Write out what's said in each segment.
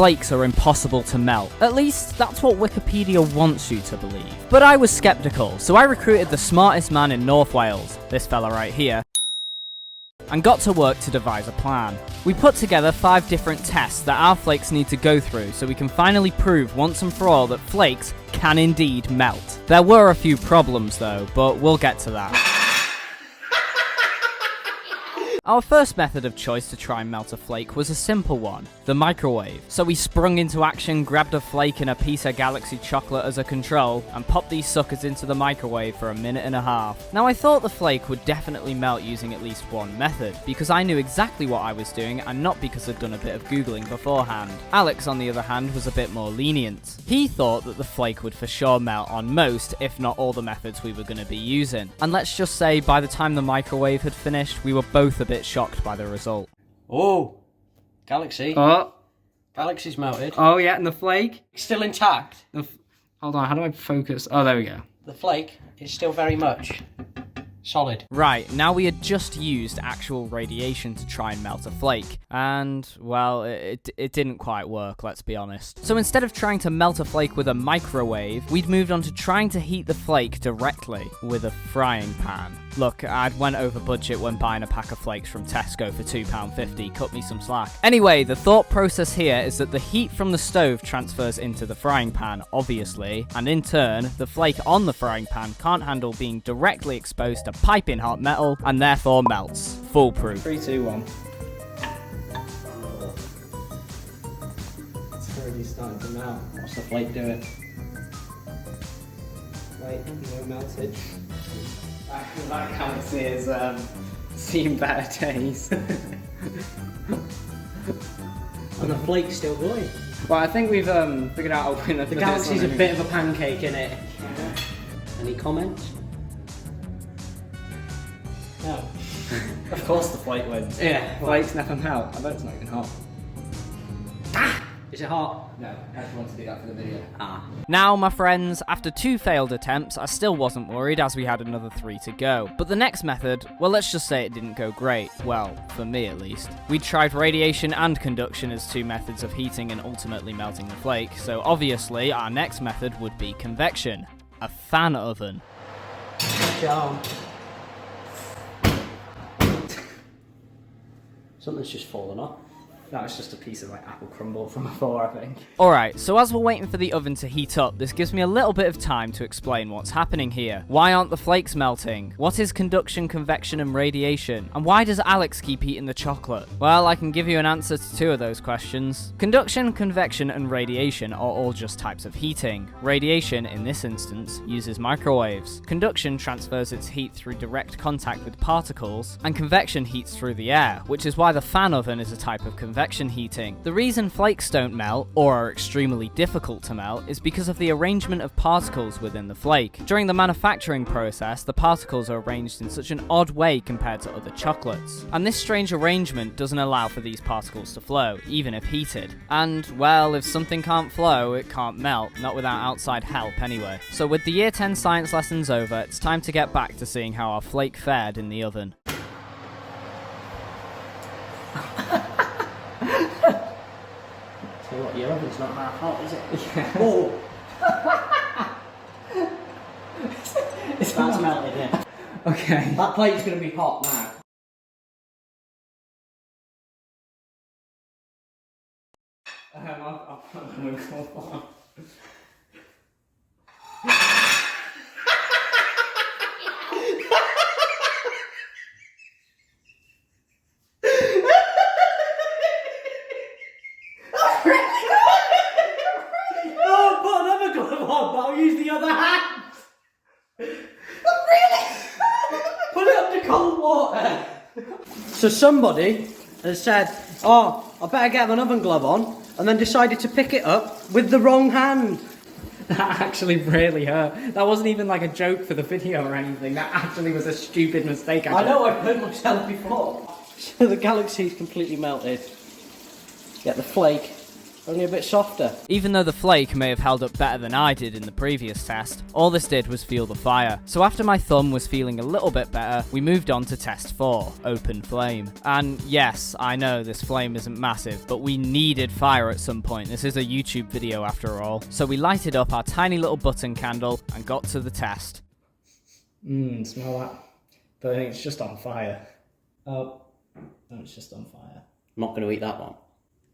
flakes are impossible to melt. At least, that's what Wikipedia wants you to believe. But I was skeptical, so I recruited the smartest man in North Wales, this fella right here, and got to work to devise a plan. We put together 5 different tests that our flakes need to go through so we can finally prove once and for all that flakes can indeed melt. There were a few problems though, but we'll get to that. Our first method of choice to try and melt a flake was a simple one, the microwave. So we sprung into action, grabbed a flake and a piece of Galaxy chocolate as a control, and popped these suckers into the microwave for 1.5 minutes. Now I thought the flake would definitely melt using at least one method, because I knew exactly what I was doing and not because I'd done a bit of googling beforehand. Alex, on the other hand, was a bit more lenient. He thought that the flake would for sure melt on most, if not all, the methods we were going to be using. And let's just say by the time the microwave had finished, we were both a bit shocked by the result. Oh, Galaxy. Oh. Galaxy's melted. Oh yeah, and the flake? Still intact. Hold on, how do I focus? Oh, there we go. The flake is still very much solid. Right, now we had just used actual radiation to try and melt a flake, and, well, it didn't quite work, let's be honest. So instead of trying to melt a flake with a microwave, we'd moved on to trying to heat the flake directly with a frying pan. Look, I'd went over budget when buying a pack of flakes from Tesco for £2.50, cut me some slack. Anyway, the thought process here is that the heat from the stove transfers into the frying pan, obviously, and in turn, the flake on the frying pan can't handle being directly exposed to piping hot metal, and therefore melts. Foolproof. 3, 2, 1. It's already starting to melt. What's the flake doing? Wait, no melted. That Galaxy has seen better days. And the flake's still going. Well, I think we've figured out a winner for The this Galaxy's one, a bit of a pancake, innit? Yeah. Any comments? No. Of course the flake wins. Yeah. Flakes never melt. I bet it's not even hot. Is it hot? No, I just wanted to do that for the video. Ah. Now, my friends, after 2 failed attempts, I still wasn't worried as we had another 3 to go. But the next method, well, let's just say it didn't go great. Well, for me at least. We tried radiation and conduction as 2 methods of heating and ultimately melting the flake, so obviously our next method would be convection. A fan oven. Charm. Something's just fallen off. That was just a piece of like apple crumble from before, I think. Alright, so as we're waiting for the oven to heat up, this gives me a little bit of time to explain what's happening here. Why aren't the flakes melting? What is conduction, convection, and radiation? And why does Alex keep eating the chocolate? Well, I can give you an answer to 2 of those questions. Conduction, convection, and radiation are all just types of heating. Radiation, in this instance, uses microwaves. Conduction transfers its heat through direct contact with particles, and convection heats through the air, which is why the fan oven is a type of convection heating. The reason flakes don't melt, or are extremely difficult to melt, is because of the arrangement of particles within the flake. During the manufacturing process, the particles are arranged in such an odd way compared to other chocolates. And this strange arrangement doesn't allow for these particles to flow, even if heated. And, well, if something can't flow, it can't melt, not without outside help anyway. So with the Year 10 science lessons over, it's time to get back to seeing how our flake fared in the oven. So what, your oven's not that hot, is it? Yeah. Whoa! That's melted, yeah. Okay. That plate's going to be hot now. I'll put them in cold. I'll use the other hand. Really? Put it under cold water. So somebody has said, oh, I better get an oven glove on, and then decided to pick it up with the wrong hand. That actually really hurt. That wasn't even like a joke for the video or anything. That actually was a stupid mistake. I know, I've heard myself before. So the Galaxy's completely melted. Get the flake only a bit softer. Even though the flake may have held up better than I did in the previous test, all this did was fuel the fire. So after my thumb was feeling a little bit better, we moved on to test 4, open flame. And yes, I know this flame isn't massive, but we needed fire at some point. This is a YouTube video after all. So we lighted up our tiny little button candle and got to the test. Smell that. But I think it's just on fire. Oh, no, it's just on fire. I'm not going to eat that one.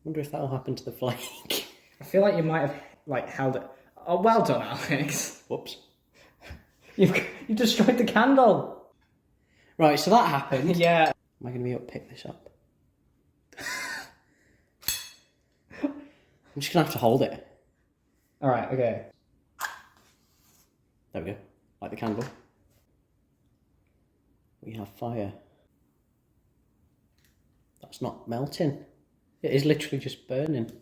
Wonder if that'll happen to the flake. I feel like you might have, like, held it. Oh, well done, Alex. Whoops. You destroyed the candle. Right, so that happened. Yeah. Am I going to be able to pick this up? I'm just going to have to hold it. Alright, okay. There we go. Like the candle. We have fire. That's not melting. It is literally just burning.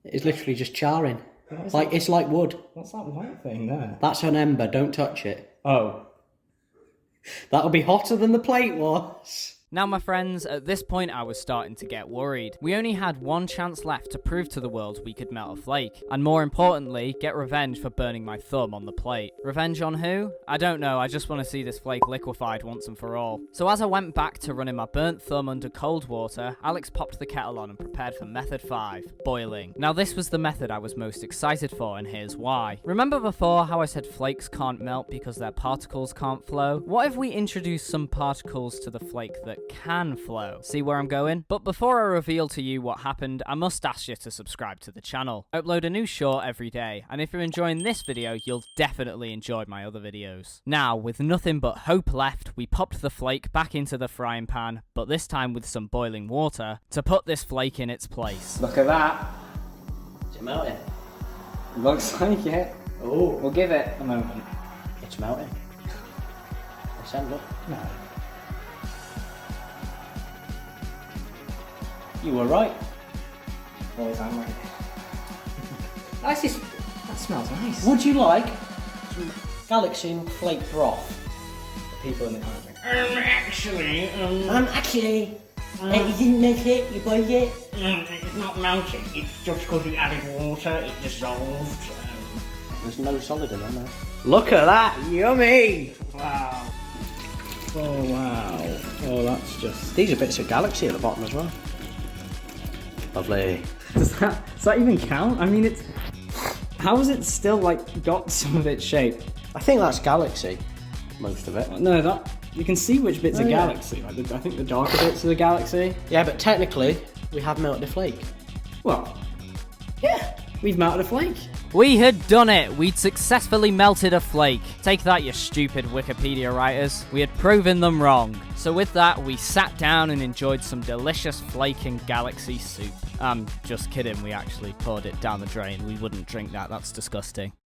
It is literally just charring. Like, it's like wood. What's that white thing there? That's an ember, don't touch it. Oh. That'll be hotter than the plate was. Now my friends, at this point I was starting to get worried. We only had one chance left to prove to the world we could melt a flake, and more importantly, get revenge for burning my thumb on the plate. Revenge on who? I don't know, I just want to see this flake liquefied once and for all. So as I went back to running my burnt thumb under cold water, Alex popped the kettle on and prepared for method 5, boiling. Now this was the method I was most excited for, and here's why. Remember before how I said flakes can't melt because their particles can't flow? What if we introduce some particles to the flake that can flow? See where I'm going? But before I reveal to you what happened, I must ask you to subscribe to the channel. I upload a new short every day, and if you're enjoying this video, you'll definitely enjoy my other videos. Now, with nothing but hope left, we popped the flake back into the frying pan, but this time with some boiling water, to put this flake in its place. Look at that. Is it melting? Looks like it. Oh. We'll give it a moment. It's melting. Let's end up. No. You were right. Always am right. That smells nice. Would you like some Galaxy and flake broth? The people in the comments. Actually, you didn't make it, you boiled it. it's not melting. It's just because you added water, it dissolved. There's no solid in there, no. Look at that, yummy! Wow. Oh wow. Oh, that's just. These are bits of Galaxy at the bottom as well. Lovely. Does that even count? I mean, it's. How has it still like got some of its shape? I think that's Galaxy. Most of it. No, that you can see which bits Oh, are yeah. Galaxy. Like I think the darker bits are the Galaxy. Yeah, but technically, we have melted a flake. Well, yeah, we've melted a flake. We had done it! We'd successfully melted a flake. Take that, you stupid Wikipedia writers. We had proven them wrong. So with that, we sat down and enjoyed some delicious flake and Galaxy soup. Just kidding, we actually poured it down the drain. We wouldn't drink that, that's disgusting.